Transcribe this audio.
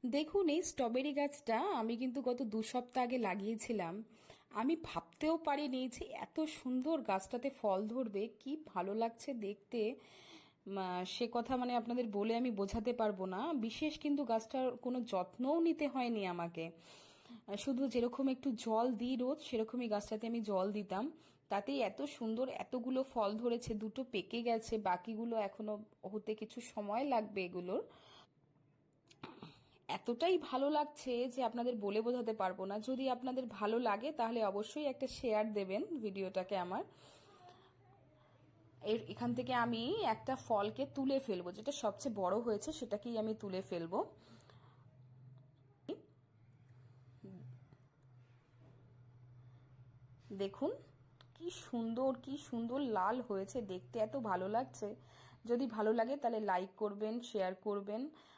দেখুন, এই স্ট্রবেরি গাছটা আমি কিন্তু গত 2 সপ্তাহ আগে লাগিয়েছিলাম। আমি ভাবতেও পারিনি যে এত সুন্দর গাছটাতে ফল ধরবে, কি ভালো লাগছে দেখতে। সে কথা মানে আপনাদের বলে আমি বোঝাতে পারবো না। বিশেষ কিন্তু গাছটার কোনো যত্নও নিতে হয়নি আমাকে। শুধু যেরকম একটু জল দিই রোজ, সেরকমই গাছটাতে আমি জল দিতাম। তাতেই এত সুন্দর এতগুলো ফল ধরেছে। দুটো পেকে গেছে, বাকিগুলো এখনো হতে কিছু সময় লাগবে এগুলোর। এতটাই ভালো লাগছে যে আপনাদের বলে বোঝাতে পারবো না। যদি আপনাদের ভালো লাগে তাহলে অবশ্যই একটা শেয়ার দেবেন ভিডিওটাকে আমার। এখান থেকে আমি একটা ফলকে তুলে ফেলবো, যেটা সবচেয়ে বড় হয়েছে সেটাকেই আমি তুলে ফেলবো। দেখুন কি সুন্দর, কি সুন্দর লাল হয়েছে দেখতে, এত ভালো লাগছে। যদি ভালো লাগে তাহলে লাইক করবেন, শেয়ার করবেন,